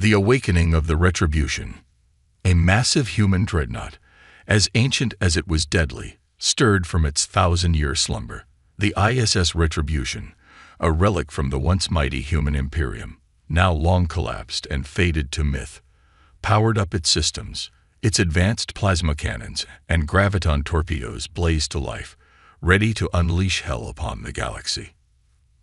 The awakening of the Retribution. A massive human dreadnought, as ancient as it was deadly, stirred from its 1,000-year slumber. The ISS Retribution, a relic from the once mighty human imperium, now long collapsed and faded to myth, powered up its systems. Its advanced plasma cannons and graviton torpedoes blazed to life, ready to unleash hell upon the galaxy.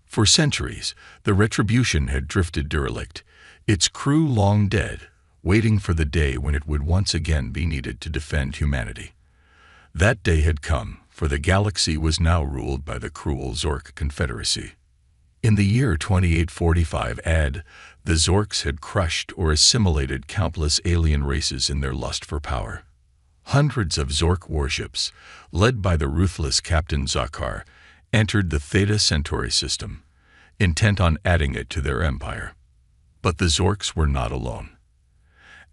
For centuries, the Retribution had drifted derelict, its crew long dead, waiting for the day when it would once again be needed to defend humanity. That day had come, for the galaxy was now ruled by the cruel Zork Confederacy. In the year 2845 AD, the Zorks had crushed or assimilated countless alien races in their lust for power. Hundreds of Zork warships, led by the ruthless Captain Zakar, entered the Theta Centauri system, intent on adding it to their empire. But the Zorks were not alone.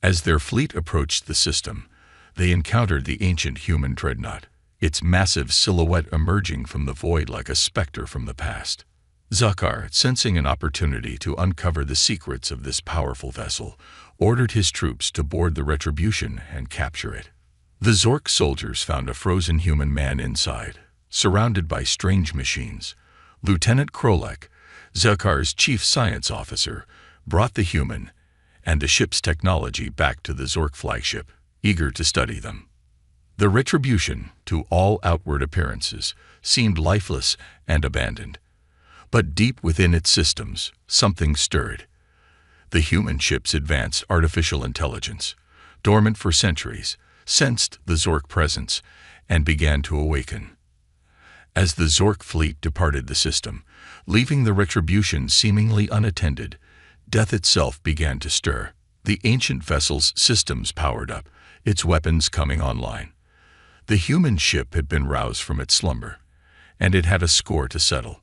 As their fleet approached the system, they encountered the ancient human dreadnought, its massive silhouette emerging from the void like a specter from the past. Zakar, sensing an opportunity to uncover the secrets of this powerful vessel, ordered his troops to board the Retribution and capture it. The Zork soldiers found a frozen human man inside, surrounded by strange machines. Lieutenant Krolek, Zakar's chief science officer, brought the human and the ship's technology back to the Zork flagship, eager to study them. The Retribution, to all outward appearances, seemed lifeless and abandoned. But deep within its systems, something stirred. The human ship's advanced artificial intelligence, dormant for centuries, sensed the Zork presence and began to awaken. As the Zork fleet departed the system, leaving the Retribution seemingly unattended, death itself began to stir. The ancient vessel's systems powered up, its weapons coming online. The human ship had been roused from its slumber, and it had a score to settle.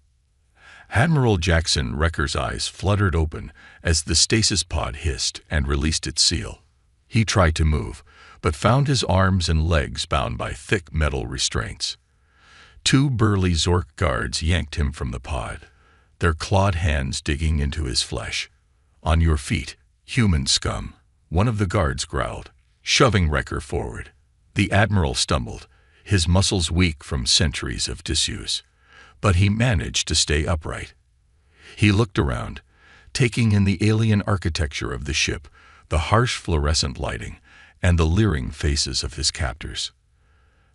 Admiral Jackson Wrecker's eyes fluttered open as the stasis pod hissed and released its seal. He tried to move, but found his arms and legs bound by thick metal restraints. Two burly Zork guards yanked him from the pod, their clawed hands digging into his flesh. "On your feet, human scum," one of the guards growled, shoving Wrecker forward. The Admiral stumbled, his muscles weak from centuries of disuse, but he managed to stay upright. He looked around, taking in the alien architecture of the ship, the harsh fluorescent lighting, and the leering faces of his captors.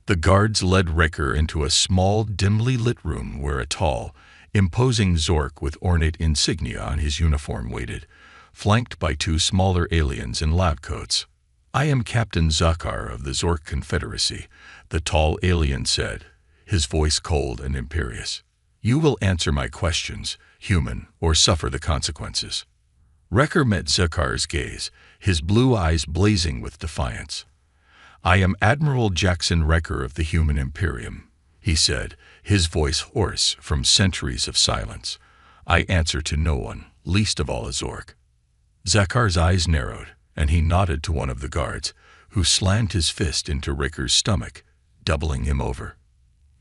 The guards led Wrecker into a small, dimly lit room where a tall, imposing Zork with ornate insignia on his uniform waited, flanked by two smaller aliens in lab coats. "I am Captain Zakar of the Zork Confederacy," the tall alien said, his voice cold and imperious. "You will answer my questions, human, or suffer the consequences." Wrecker met Zakar's gaze, his blue eyes blazing with defiance. "I am Admiral Jackson Wrecker of the Human Imperium," he said, his voice hoarse from centuries of silence. "I answer to no one, least of all a Zork." Zakar's eyes narrowed, and he nodded to one of the guards, who slammed his fist into Wrecker's stomach, doubling him over.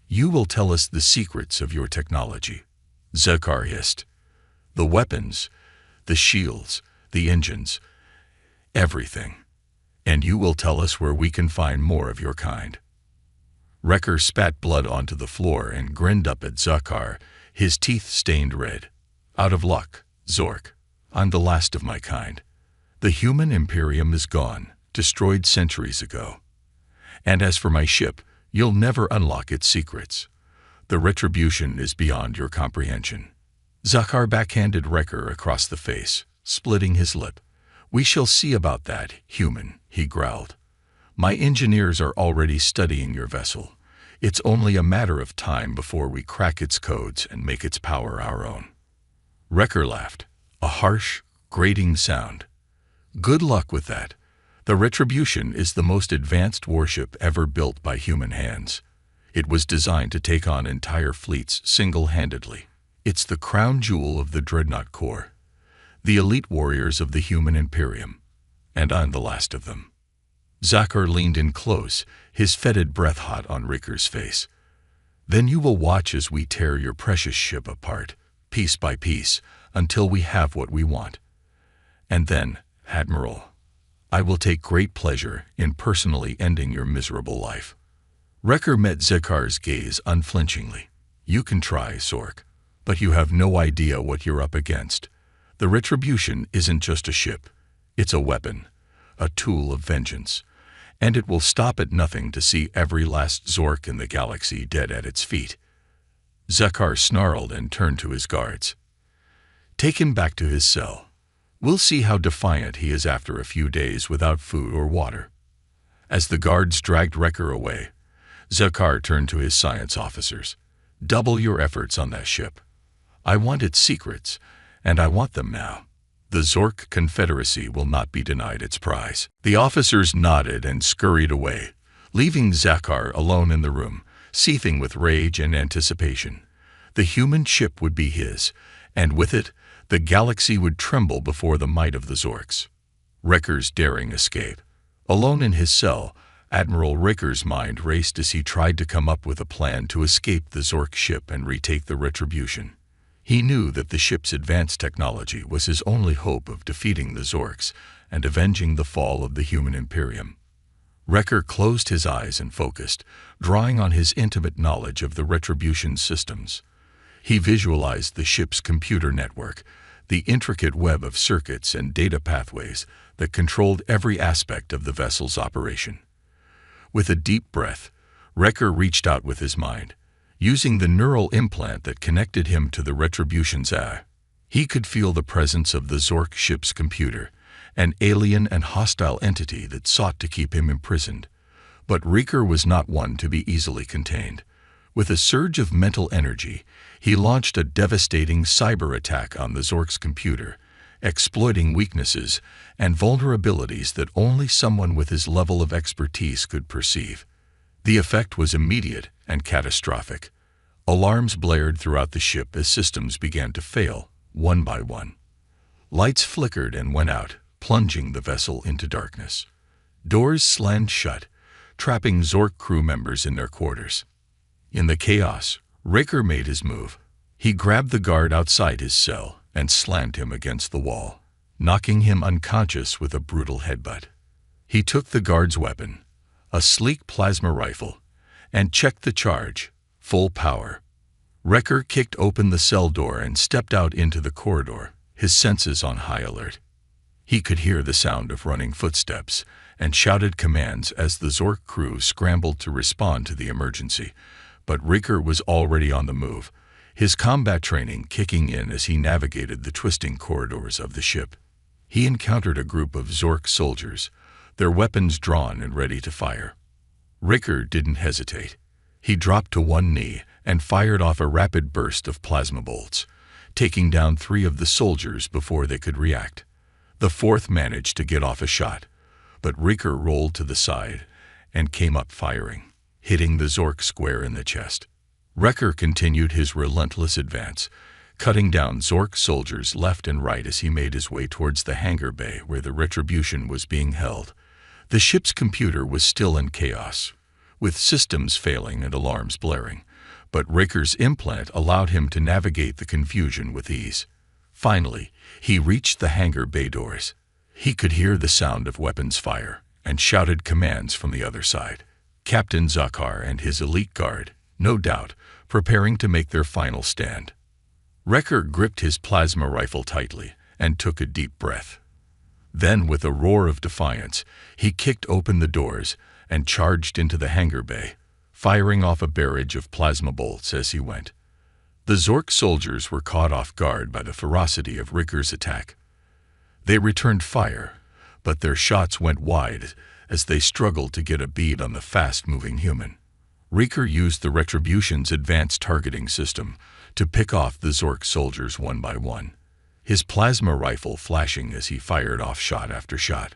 "You will tell us the secrets of your technology," Zakar hissed. "The weapons, the shields, the engines, everything. And you will tell us where we can find more of your kind." Wrecker spat blood onto the floor and grinned up at Zakar, his teeth stained red. "Out of luck, Zork. I'm the last of my kind. The human Imperium is gone, destroyed centuries ago. And as for my ship, you'll never unlock its secrets. The Retribution is beyond your comprehension." Zakar backhanded Wrecker across the face, splitting his lip. "We shall see about that, human," he growled. "My engineers are already studying your vessel. It's only a matter of time before we crack its codes and make its power our own." Wrecker laughed, a harsh, grating sound. "Good luck with that. The Retribution is the most advanced warship ever built by human hands. It was designed to take on entire fleets single-handedly. It's the crown jewel of the Dreadnought Corps, the elite warriors of the human Imperium, and I'm the last of them." Zakar leaned in close, his fetid breath hot on Wrecker's face. "Then you will watch as we tear your precious ship apart, piece by piece, until we have what we want. And then, "Admiral, I will take great pleasure in personally ending your miserable life." Wrecker met Zakar's gaze unflinchingly. "You can try, Zork, but you have no idea what you're up against. The Retribution isn't just a ship. It's a weapon, a tool of vengeance, and it will stop at nothing to see every last Zork in the galaxy dead at its feet." Zakar snarled and turned to his guards. "Take him back to his cell. We'll see how defiant he is after a few days without food or water." As the guards dragged Wrecker away, Zakar turned to his science officers. "Double your efforts on that ship. I want its secrets, and I want them now. The Zork Confederacy will not be denied its prize." The officers nodded and scurried away, leaving Zakar alone in the room, seething with rage and anticipation. The human ship would be his, and with it, the galaxy would tremble before the might of the Zorks. Wrecker's daring escape. Alone in his cell, Admiral Wrecker's mind raced as he tried to come up with a plan to escape the Zork ship and retake the Retribution. He knew that the ship's advanced technology was his only hope of defeating the Zorks and avenging the fall of the human Imperium. Wrecker closed his eyes and focused, drawing on his intimate knowledge of the Retribution's systems. He visualized the ship's computer network, the intricate web of circuits and data pathways that controlled every aspect of the vessel's operation. With a deep breath, Wrecker reached out with his mind, using the neural implant that connected him to the Retribution's eye. He could feel the presence of the Zork ship's computer, an alien and hostile entity that sought to keep him imprisoned. But Wrecker was not one to be easily contained. With a surge of mental energy, he launched a devastating cyber attack on the Zork's computer, exploiting weaknesses and vulnerabilities that only someone with his level of expertise could perceive. The effect was immediate and catastrophic. Alarms blared throughout the ship as systems began to fail, one by one. Lights flickered and went out, plunging the vessel into darkness. Doors slammed shut, trapping Zork crew members in their quarters. In the chaos, Wrecker made his move. He grabbed the guard outside his cell and slammed him against the wall, knocking him unconscious with a brutal headbutt. He took the guard's weapon, a sleek plasma rifle, and checked the charge, full power. Wrecker kicked open the cell door and stepped out into the corridor, his senses on high alert. He could hear the sound of running footsteps and shouted commands as the Zork crew scrambled to respond to the emergency. But Wrecker was already on the move, his combat training kicking in as he navigated the twisting corridors of the ship. He encountered a group of Zork soldiers, their weapons drawn and ready to fire. Wrecker didn't hesitate. He dropped to one knee and fired off a rapid burst of plasma bolts, taking down 3 of the soldiers before they could react. The 4th managed to get off a shot, but Wrecker rolled to the side and came up firing, hitting the Zork square in the chest. Wrecker continued his relentless advance, cutting down Zork soldiers left and right as he made his way towards the hangar bay where the Retribution was being held. The ship's computer was still in chaos, with systems failing and alarms blaring, but Wrecker's implant allowed him to navigate the confusion with ease. Finally, he reached the hangar bay doors. He could hear the sound of weapons fire and shouted commands from the other side. Captain Zakar and his elite guard, no doubt, preparing to make their final stand. Wrecker gripped his plasma rifle tightly and took a deep breath. Then, with a roar of defiance, he kicked open the doors and charged into the hangar bay, firing off a barrage of plasma bolts as he went. The Zork soldiers were caught off guard by the ferocity of Wrecker's attack. They returned fire, but their shots went wide as they struggled to get a bead on the fast-moving human. Wrecker used the Retribution's advanced targeting system to pick off the Zork soldiers one by one, his plasma rifle flashing as he fired off shot after shot.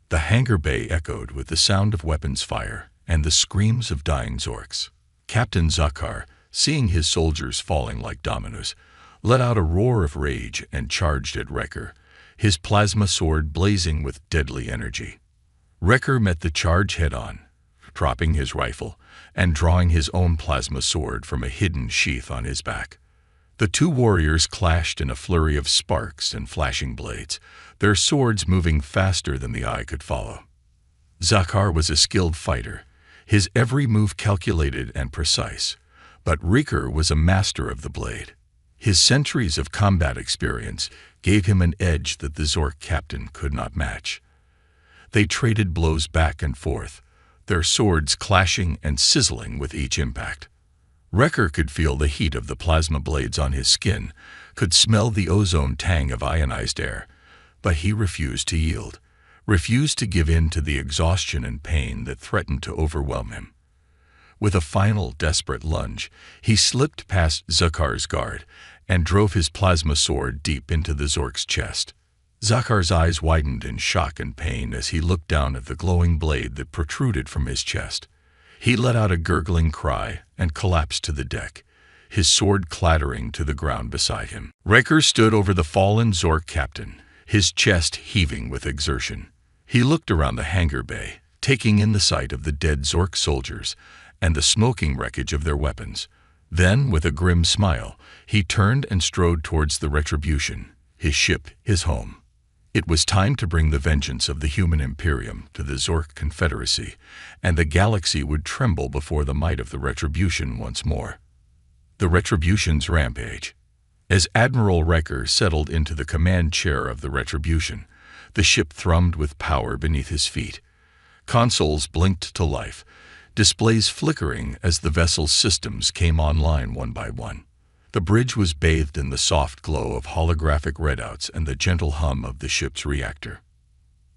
The hangar bay echoed with the sound of weapons fire and the screams of dying Zorks. Captain Zakar, seeing his soldiers falling like dominoes, let out a roar of rage and charged at Wrecker, his plasma sword blazing with deadly energy. Wrecker met the charge head-on, dropping his rifle and drawing his own plasma sword from a hidden sheath on his back. The two warriors clashed in a flurry of sparks and flashing blades, their swords moving faster than the eye could follow. Zakhar was a skilled fighter, his every move calculated and precise, but Riker was a master of the blade. His centuries of combat experience gave him an edge that the Zork captain could not match. They traded blows back and forth, their swords clashing and sizzling with each impact. Wrecker could feel the heat of the plasma blades on his skin, could smell the ozone tang of ionized air, but he refused to yield, refused to give in to the exhaustion and pain that threatened to overwhelm him. With a final desperate lunge, he slipped past Zakhar's guard and drove his plasma sword deep into the Zork's chest. Zakhar's eyes widened in shock and pain as he looked down at the glowing blade that protruded from his chest. He let out a gurgling cry and collapsed to the deck, his sword clattering to the ground beside him. Riker stood over the fallen Zork captain, his chest heaving with exertion. He looked around the hangar bay, taking in the sight of the dead Zork soldiers and the smoking wreckage of their weapons. Then, with a grim smile, he turned and strode towards the Retribution, his ship, his home. It was time to bring the vengeance of the human Imperium to the Zork Confederacy, and the galaxy would tremble before the might of the Retribution once more. The Retribution's rampage. As Admiral Riker settled into the command chair of the Retribution, the ship thrummed with power beneath his feet. Consoles blinked to life, displays flickering as the vessel's systems came online one by one. The bridge was bathed in the soft glow of holographic readouts and the gentle hum of the ship's reactor.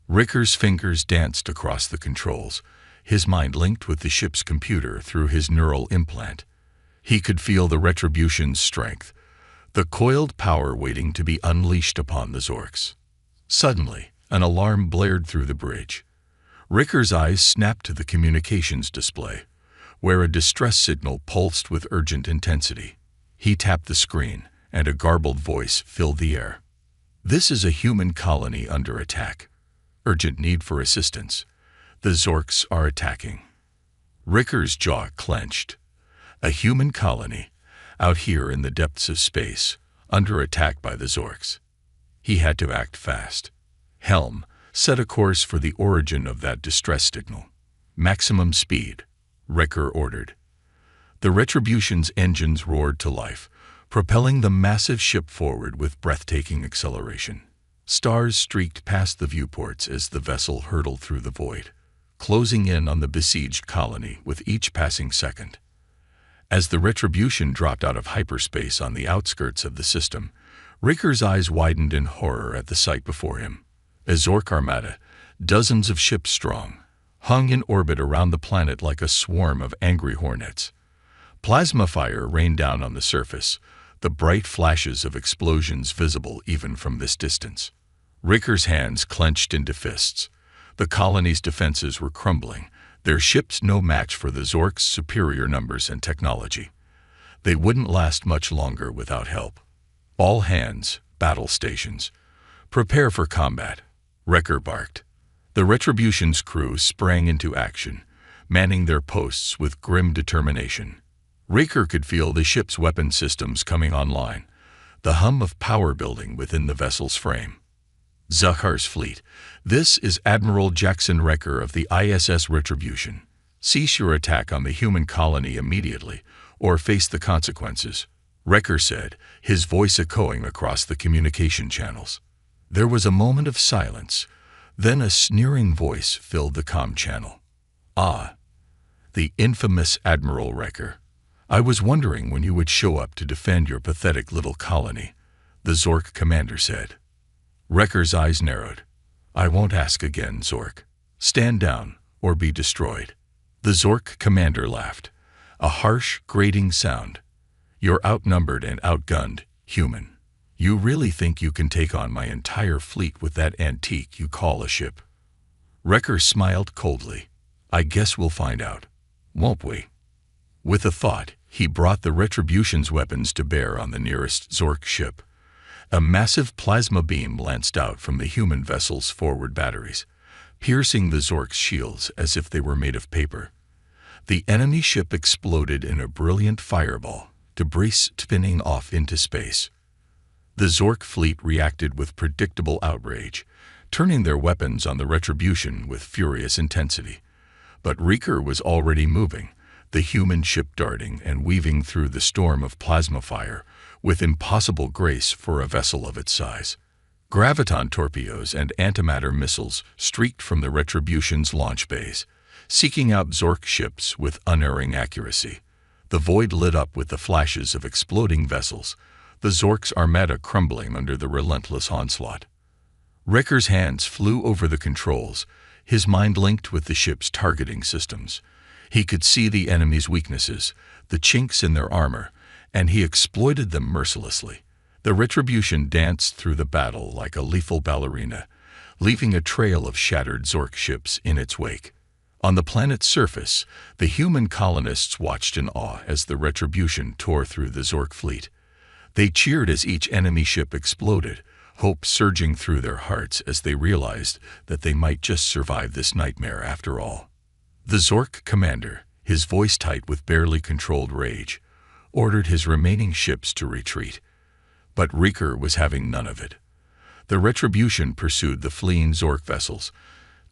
Riker's fingers danced across the controls, his mind linked with the ship's computer through his neural implant. He could feel the Retribution's strength, the coiled power waiting to be unleashed upon the Zorks. Suddenly, an alarm blared through the bridge. Riker's eyes snapped to the communications display, where a distress signal pulsed with urgent intensity. He tapped the screen, and a garbled voice filled the air. "This is a human colony under attack. Urgent need for assistance. The Zorks are attacking." Riker's jaw clenched. A human colony, out here in the depths of space, under attack by the Zorks. He had to act fast. Helm, set a course for the origin of that distress signal. "Maximum speed," Riker ordered. The Retribution's engines roared to life, propelling the massive ship forward with breathtaking acceleration. Stars streaked past the viewports as the vessel hurtled through the void, closing in on the besieged colony with each passing second. As the Retribution dropped out of hyperspace on the outskirts of the system, Riker's eyes widened in horror at the sight before him. A Zork Armada, dozens of ships strong, hung in orbit around the planet like a swarm of angry hornets. Plasma fire rained down on the surface, the bright flashes of explosions visible even from this distance. Riker's hands clenched into fists. The colony's defenses were crumbling, their ships no match for the Zorks' superior numbers and technology. They wouldn't last much longer without help. "All hands, battle stations. Prepare for combat," Riker barked. The Retribution's crew sprang into action, manning their posts with grim determination. Riker could feel the ship's weapon systems coming online, the hum of power building within the vessel's frame. "Zakhar's fleet, this is Admiral Jackson Riker of the ISS Retribution. Cease your attack on the human colony immediately, or face the consequences," Riker said, his voice echoing across the communication channels. There was a moment of silence, then a sneering voice filled the comm channel. "Ah, the infamous Admiral Riker. I was wondering when you would show up to defend your pathetic little colony," the Zork commander said. Riker's eyes narrowed. "I won't ask again, Zork. Stand down or be destroyed." The Zork commander laughed, a harsh, grating sound. "You're outnumbered and outgunned, human. You really think you can take on my entire fleet with that antique you call a ship?" Riker smiled coldly. "I guess we'll find out, won't we?" With a thought, he brought the Retribution's weapons to bear on the nearest Zork ship. A massive plasma beam lanced out from the human vessel's forward batteries, piercing the Zork's shields as if they were made of paper. The enemy ship exploded in a brilliant fireball, debris spinning off into space. The Zork fleet reacted with predictable outrage, turning their weapons on the Retribution with furious intensity. But Reeker was already moving, the human ship darting and weaving through the storm of plasma fire with impossible grace for a vessel of its size. Graviton torpedoes and antimatter missiles streaked from the Retribution's launch bays, seeking out Zork ships with unerring accuracy. The void lit up with the flashes of exploding vessels, the Zork's Armada crumbling under the relentless onslaught. Wrecker's hands flew over the controls, his mind linked with the ship's targeting systems. He could see the enemy's weaknesses, the chinks in their armor, and he exploited them mercilessly. The Retribution danced through the battle like a lethal ballerina, leaving a trail of shattered Zork ships in its wake. On the planet's surface, the human colonists watched in awe as the Retribution tore through the Zork fleet. They cheered as each enemy ship exploded, hope surging through their hearts as they realized that they might just survive this nightmare after all. The Zork commander, his voice tight with barely controlled rage, ordered his remaining ships to retreat. But Reeker was having none of it. The Retribution pursued the fleeing Zork vessels,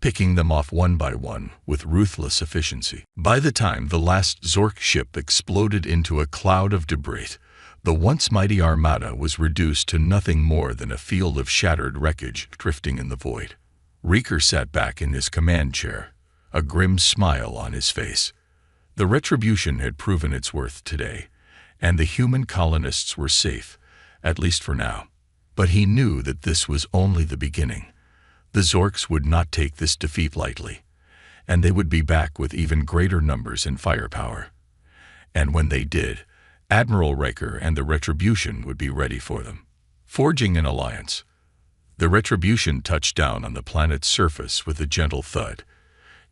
picking them off one by one with ruthless efficiency. By the time the last Zork ship exploded into a cloud of debris, the once mighty Armada was reduced to nothing more than a field of shattered wreckage drifting in the void. Reeker sat back in his command chair, a grim smile on his face. The Retribution had proven its worth today, and the human colonists were safe, at least for now. But he knew that this was only the beginning. The Zorks would not take this defeat lightly, and they would be back with even greater numbers and firepower. And when they did, Admiral Riker and the Retribution would be ready for them. Forging an alliance, the Retribution touched down on the planet's surface with a gentle thud,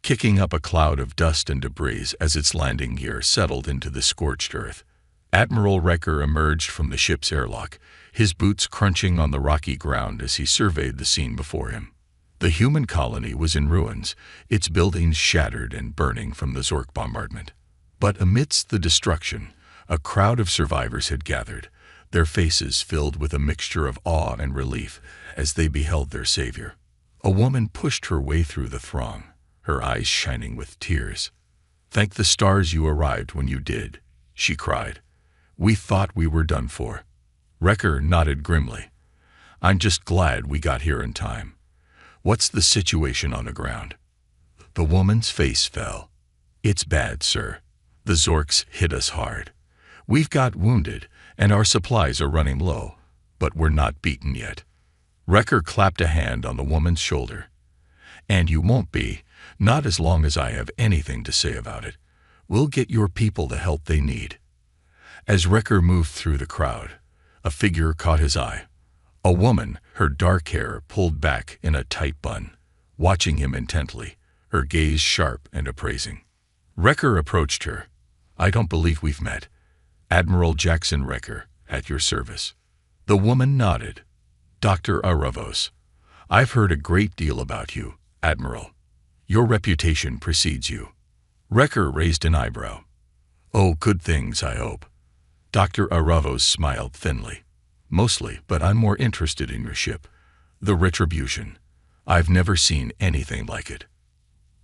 kicking up a cloud of dust and debris as its landing gear settled into the scorched earth. Admiral Riker emerged from the ship's airlock, his boots crunching on the rocky ground as he surveyed the scene before him. The human colony was in ruins, its buildings shattered and burning from the Zork bombardment. But amidst the destruction, a crowd of survivors had gathered, their faces filled with a mixture of awe and relief as they beheld their savior. A woman pushed her way through the throng, her eyes shining with tears. "Thank the stars you arrived when you did," she cried. "We thought we were done for." Wrecker nodded grimly. "I'm just glad we got here in time. What's the situation on the ground?" The woman's face fell. "It's bad, sir. The Zorks hit us hard. We've got wounded, and our supplies are running low, but we're not beaten yet." Wrecker clapped a hand on the woman's shoulder. "And you won't be, not as long as I have anything to say about it. We'll get your people the help they need." As Wrecker moved through the crowd, a figure caught his eye. A woman, her dark hair pulled back in a tight bun, watching him intently, her gaze sharp and appraising. Wrecker approached her. "I don't believe we've met. Admiral Jackson Wrecker, at your service." The woman nodded. "Dr. Aravos, I've heard a great deal about you, Admiral. Your reputation precedes you." Wrecker raised an eyebrow. "Oh, good things, I hope." Dr. Aravos smiled thinly. "Mostly, but I'm more interested in your ship, the Retribution. I've never seen anything like it."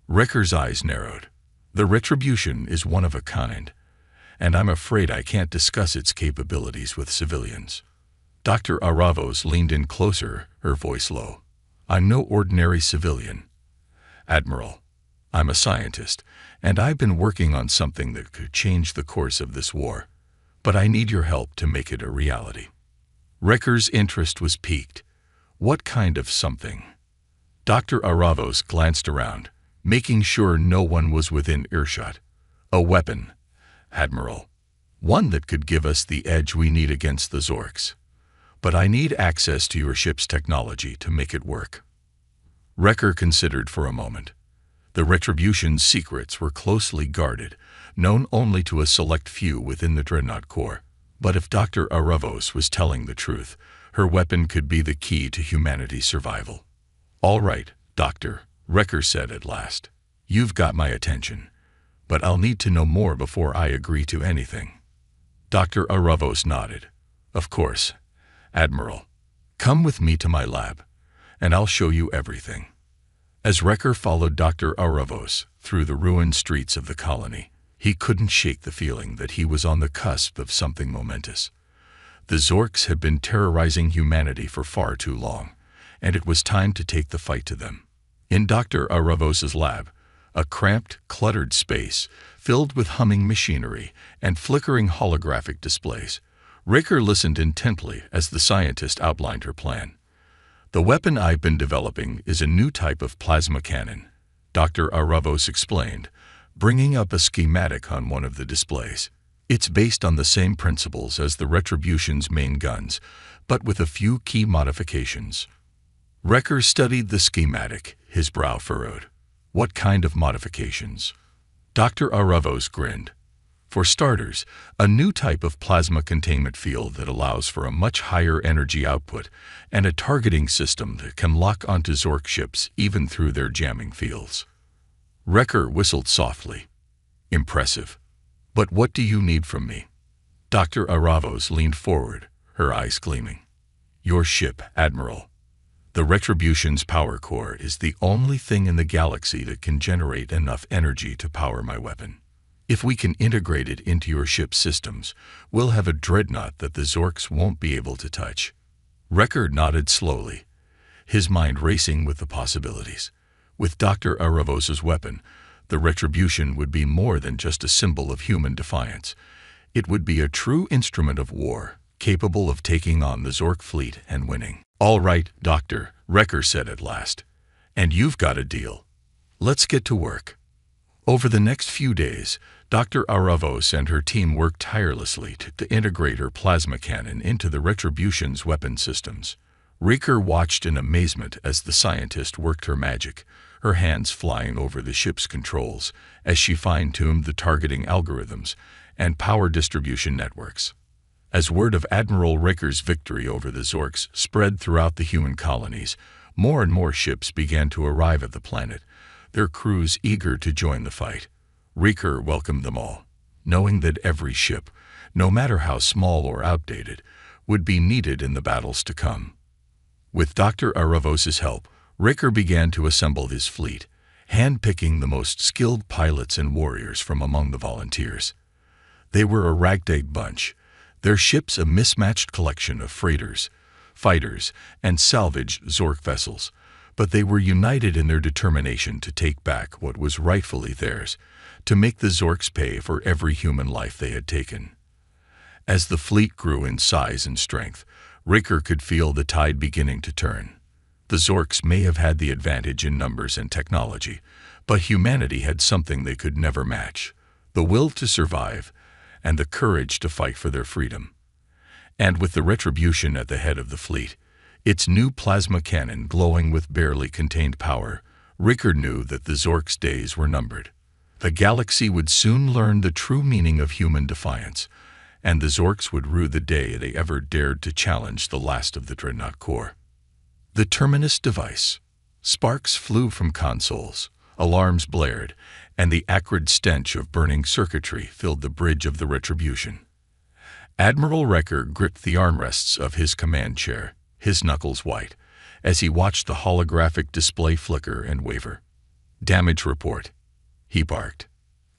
Wrecker's eyes narrowed. "The Retribution is one of a kind, and I'm afraid I can't discuss its capabilities with civilians." Dr. Aravos leaned in closer, her voice low. "I'm no ordinary civilian, Admiral. I'm a scientist, and I've been working on something that could change the course of this war. But I need your help to make it a reality." Wrecker's interest was piqued. "What kind of something?" Dr. Aravos glanced around, making sure no one was within earshot. "A weapon, Admiral. One that could give us the edge we need against the Zorks. But I need access to your ship's technology to make it work." Wrecker considered for a moment. The Retribution's secrets were closely guarded, known only to a select few within the Dreadnought Corps. But if Dr. Aravos was telling the truth, her weapon could be the key to humanity's survival. "All right, Doctor," Wrecker said at last. "You've got my attention, but I'll need to know more before I agree to anything." Dr. Aravos nodded. Of course, Admiral. Come with me to my lab, and I'll show you everything. As Wrecker followed Dr. Aravos through the ruined streets of the colony, he couldn't shake the feeling that he was on the cusp of something momentous. The Zorks had been terrorizing humanity for far too long, and it was time to take the fight to them. In Dr. Aravos's lab, a cramped, cluttered space filled with humming machinery and flickering holographic displays, Wrecker listened intently as the scientist outlined her plan. The weapon I've been developing is a new type of plasma cannon, Dr. Aravos explained, bringing up a schematic on one of the displays. It's based on the same principles as the Retribution's main guns, but with a few key modifications. Wrecker studied the schematic, his brow furrowed. What kind of modifications? Dr. Aravos grinned. For starters, a new type of plasma containment field that allows for a much higher energy output and a targeting system that can lock onto Zork ships even through their jamming fields. Wrecker whistled softly. Impressive. But what do you need from me? Dr. Aravos leaned forward, her eyes gleaming. Your ship, Admiral. The Retribution's power core is the only thing in the galaxy that can generate enough energy to power my weapon. If we can integrate it into your ship's systems, we'll have a dreadnought that the Zorks won't be able to touch. Wrecker nodded slowly, his mind racing with the possibilities. With Dr. Aravos's weapon, the Retribution would be more than just a symbol of human defiance. It would be a true instrument of war, capable of taking on the Zork fleet and winning. All right, Doctor, Wrecker said at last. And you've got a deal. Let's get to work. Over the next few days, Dr. Aravos and her team worked tirelessly to integrate her plasma cannon into the Retribution's weapon systems. Wrecker watched in amazement as the scientist worked her magic, her hands flying over the ship's controls as she fine-tuned the targeting algorithms and power distribution networks. As word of Admiral Wrecker's victory over the Zorks spread throughout the human colonies, more and more ships began to arrive at the planet, their crews eager to join the fight. Wrecker welcomed them all, knowing that every ship, no matter how small or outdated, would be needed in the battles to come. With Dr. Aravos's help, Wrecker began to assemble his fleet, hand-picking the most skilled pilots and warriors from among the volunteers. They were a ragtag bunch, their ships a mismatched collection of freighters, fighters, and salvaged Zork vessels, but they were united in their determination to take back what was rightfully theirs, to make the Zorks pay for every human life they had taken. As the fleet grew in size and strength, Wrecker could feel the tide beginning to turn. The Zorks may have had the advantage in numbers and technology, but humanity had something they could never match: the will to survive and the courage to fight for their freedom. And with the Retribution at the head of the fleet, its new plasma cannon glowing with barely contained power, Wrecker knew that the Zorks' days were numbered. The galaxy would soon learn the true meaning of human defiance, and the Zorks would rue the day they ever dared to challenge the last of the Dreadnought Corps. The terminus device. Sparks flew from consoles, alarms blared, and the acrid stench of burning circuitry filled the bridge of the Retribution. Admiral Wrecker gripped the armrests of his command chair, his knuckles white, as he watched the holographic display flicker and waver. "Damage report," he barked.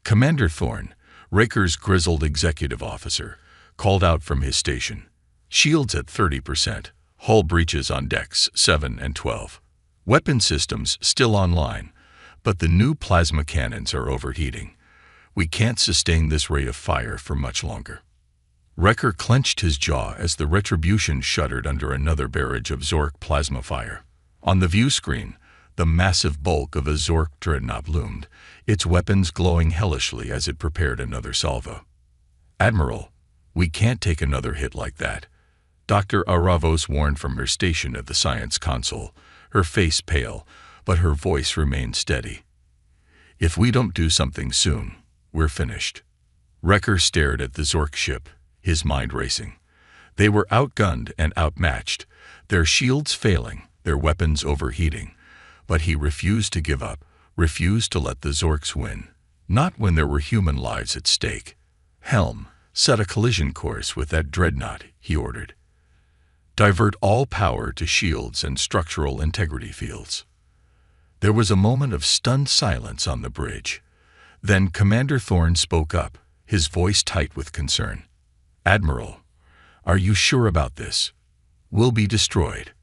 Commander Thorne, Wrecker's grizzled executive officer, called out from his station. "Shields at 30%, hull breaches on decks 7 and 12. Weapon systems still online, but the new plasma cannons are overheating. We can't sustain this rate of fire for much longer." Wrecker clenched his jaw as the Retribution shuddered under another barrage of Zork plasma fire. On the view screen, the massive bulk of a Zork dreadnought loomed, its weapons glowing hellishly as it prepared another salvo. "Admiral, we can't take another hit like that," Dr. Aravos warned from her station at the science console, her face pale, but her voice remained steady. "If we don't do something soon, we're finished." Wrecker stared at the Zork ship, his mind racing. They were outgunned and outmatched, their shields failing, their weapons overheating. But he refused to give up, refused to let the Zorks win. Not when there were human lives at stake. "Helm," "Set a collision course with that dreadnought," he ordered. "Divert all power to shields and structural integrity fields." There was a moment of stunned silence on the bridge. Then Commander Thorne spoke up, his voice tight with concern. "Admiral, are you sure about this? We'll be destroyed."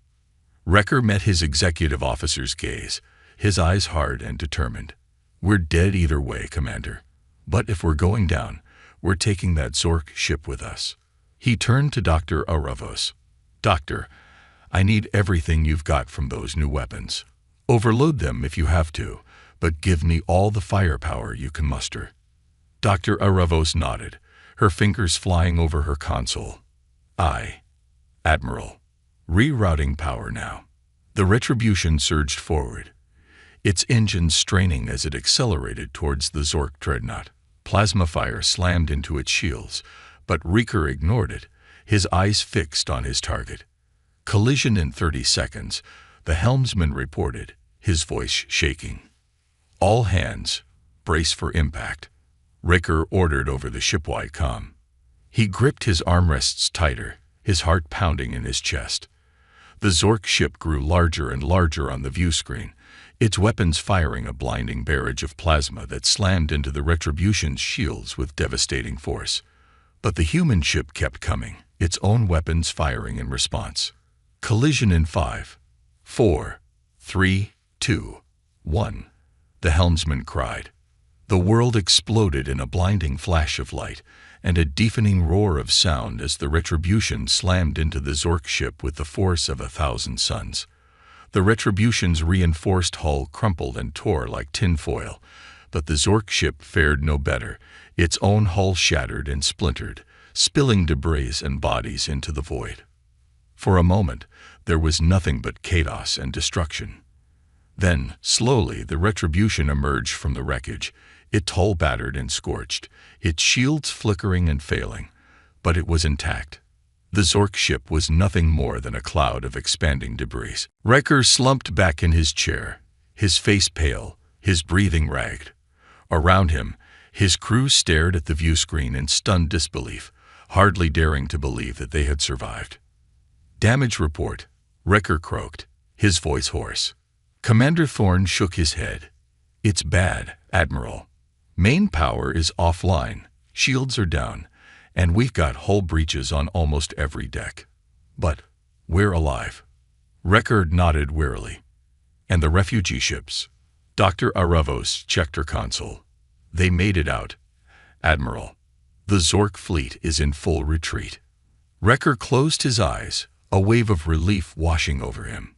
Wrecker met his executive officer's gaze, his eyes hard and determined. "We're dead either way, Commander. But if we're going down, we're taking that Zork ship with us." He turned to Dr. Aravos. "Doctor, I need everything you've got from those new weapons. Overload them if you have to, but give me all the firepower you can muster." Dr. Aravos nodded, her fingers flying over her console. "Aye, Admiral. Rerouting power now." The Retribution surged forward, its engines straining as it accelerated towards the Zork dreadnought. Plasma fire slammed into its shields, but Wrecker ignored it, his eyes fixed on his target. "Collision in 30 seconds, the helmsman reported, his voice shaking. "All hands, brace for impact," Wrecker ordered over the shipwide comm. He gripped his armrests tighter, his heart pounding in his chest. The Zork ship grew larger and larger on the view screen, its weapons firing a blinding barrage of plasma that slammed into the Retribution's shields with devastating force. But the human ship kept coming, its own weapons firing in response. "Collision in 5, 4, 3, 2, 1, the helmsman cried. The world exploded in a blinding flash of light and a deafening roar of sound as the Retribution slammed into the Zork ship with the force of 1,000 suns. The Retribution's reinforced hull crumpled and tore like tinfoil, but the Zork ship fared no better, its own hull shattered and splintered, spilling debris and bodies into the void. For a moment, there was nothing but chaos and destruction. Then, slowly, the Retribution emerged from the wreckage, its hull battered and scorched, its shields flickering and failing, but it was intact. The Zork ship was nothing more than a cloud of expanding debris. Wrecker slumped back in his chair, his face pale, his breathing ragged. Around him, his crew stared at the view screen in stunned disbelief, hardly daring to believe that they had survived. "Damage report," Wrecker croaked, his voice hoarse. Commander Thorne shook his head. "It's bad, Admiral. Main power is offline, shields are down, and we've got hull breaches on almost every deck. But we're alive." Wrecker nodded wearily. "And the refugee ships?" Dr. Aravos checked her console. "They made it out, Admiral. The Zork fleet is in full retreat." Wrecker closed his eyes, a wave of relief washing over him.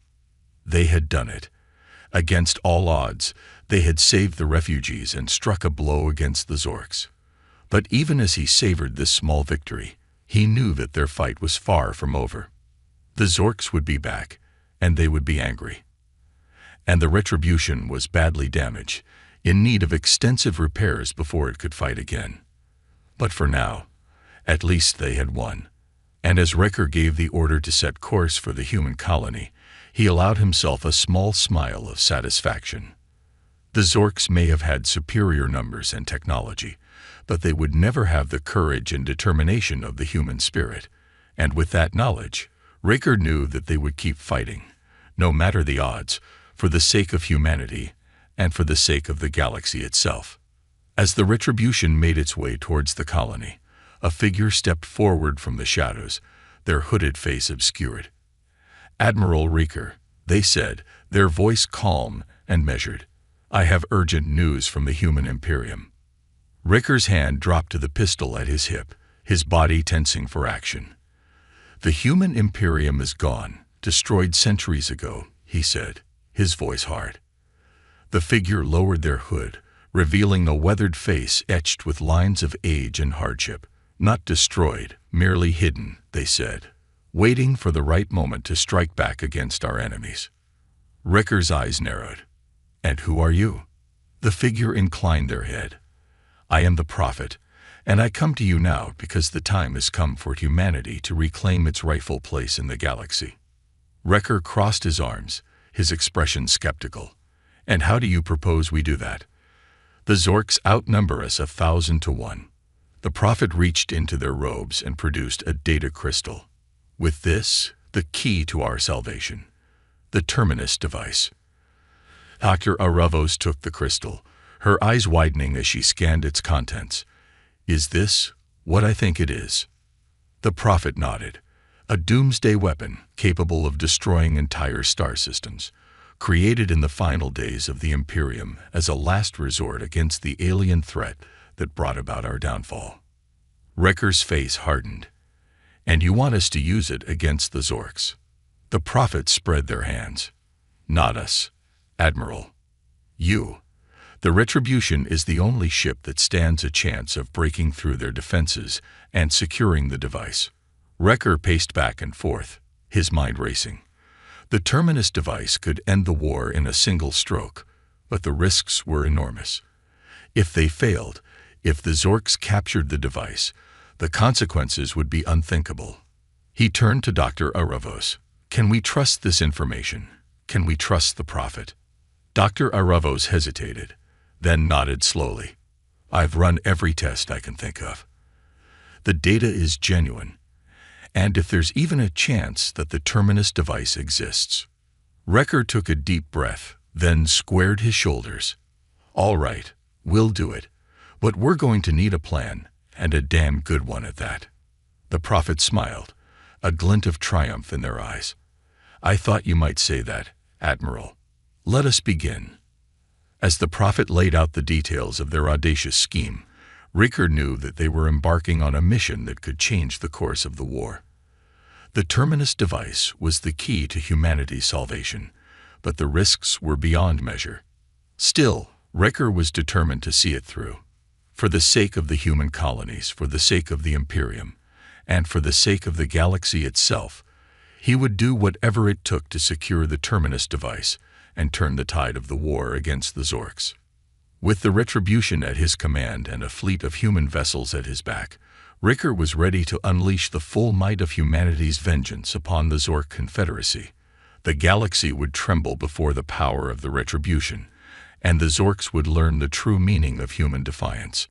They had done it. Against all odds, they had saved the refugees and struck a blow against the Zorks. But even as he savored this small victory, he knew that their fight was far from over. The Zorks would be back, and they would be angry. And the Retribution was badly damaged, in need of extensive repairs before it could fight again. But for now, at least they had won. And as Wrecker gave the order to set course for the human colony, he allowed himself a small smile of satisfaction. The Zorks may have had superior numbers and technology, but they would never have the courage and determination of the human spirit, and with that knowledge, Wrecker knew that they would keep fighting, no matter the odds, for the sake of humanity and for the sake of the galaxy itself. As the Retribution made its way towards the colony, a figure stepped forward from the shadows, their hooded face obscured. "Admiral Wrecker," they said, their voice calm and measured. "I have urgent news from the human Imperium." Wrecker's hand dropped to the pistol at his hip, his body tensing for action. "The human Imperium is gone, destroyed centuries ago," he said, his voice hard. The figure lowered their hood, revealing a weathered face etched with lines of age and hardship. "Not destroyed, merely hidden," they said, "waiting for the right moment to strike back against our enemies." Wrecker's eyes narrowed. "And who are you?" The figure inclined their head. "I am the Prophet, and I come to you now because the time has come for humanity to reclaim its rightful place in the galaxy." Wrecker crossed his arms, his expression skeptical. "And how do you propose we do that? The Zorks outnumber us 1,000 to 1. The prophet reached into their robes and produced a data crystal. With this, the key to our salvation. The Terminus device. Dr. Aravos took the crystal, her eyes widening as she scanned its contents. Is this what I think it is? The prophet nodded. A doomsday weapon capable of destroying entire star systems, created in the final days of the Imperium as a last resort against the alien threat that brought about our downfall. Wrecker's face hardened. And you want us to use it against the Orcs? The prophets spread their hands. Not us, Admiral. You. The Retribution is the only ship that stands a chance of breaking through their defenses and securing the device. Wrecker paced back and forth, his mind racing. The Terminus device could end the war in a single stroke, but the risks were enormous. If they failed, if the Orcs captured the device, the consequences would be unthinkable. He turned to Dr. Aravos. Can we trust this information? Can we trust the prophet? Dr. Aravos hesitated, then nodded slowly. I've run every test I can think of. The data is genuine, and if there's even a chance that the Terminus device exists. Wrecker took a deep breath, then squared his shoulders. All right, we'll do it, but we're going to need a plan, and a damn good one at that. The prophet smiled, a glint of triumph in their eyes. I thought you might say that, Admiral. Let us begin. As the prophet laid out the details of their audacious scheme, Wrecker knew that they were embarking on a mission that could change the course of the war. The Terminus device was the key to humanity's salvation, but the risks were beyond measure. Still, Wrecker was determined to see it through. For the sake of the human colonies, for the sake of the Imperium, and for the sake of the galaxy itself, he would do whatever it took to secure the Terminus device and turn the tide of the war against the Orcs. With the Retribution at his command and a fleet of human vessels at his back, Wrecker was ready to unleash the full might of humanity's vengeance upon the Orc Confederacy. The galaxy would tremble before the power of the Retribution, and the Orcs would learn the true meaning of human defiance.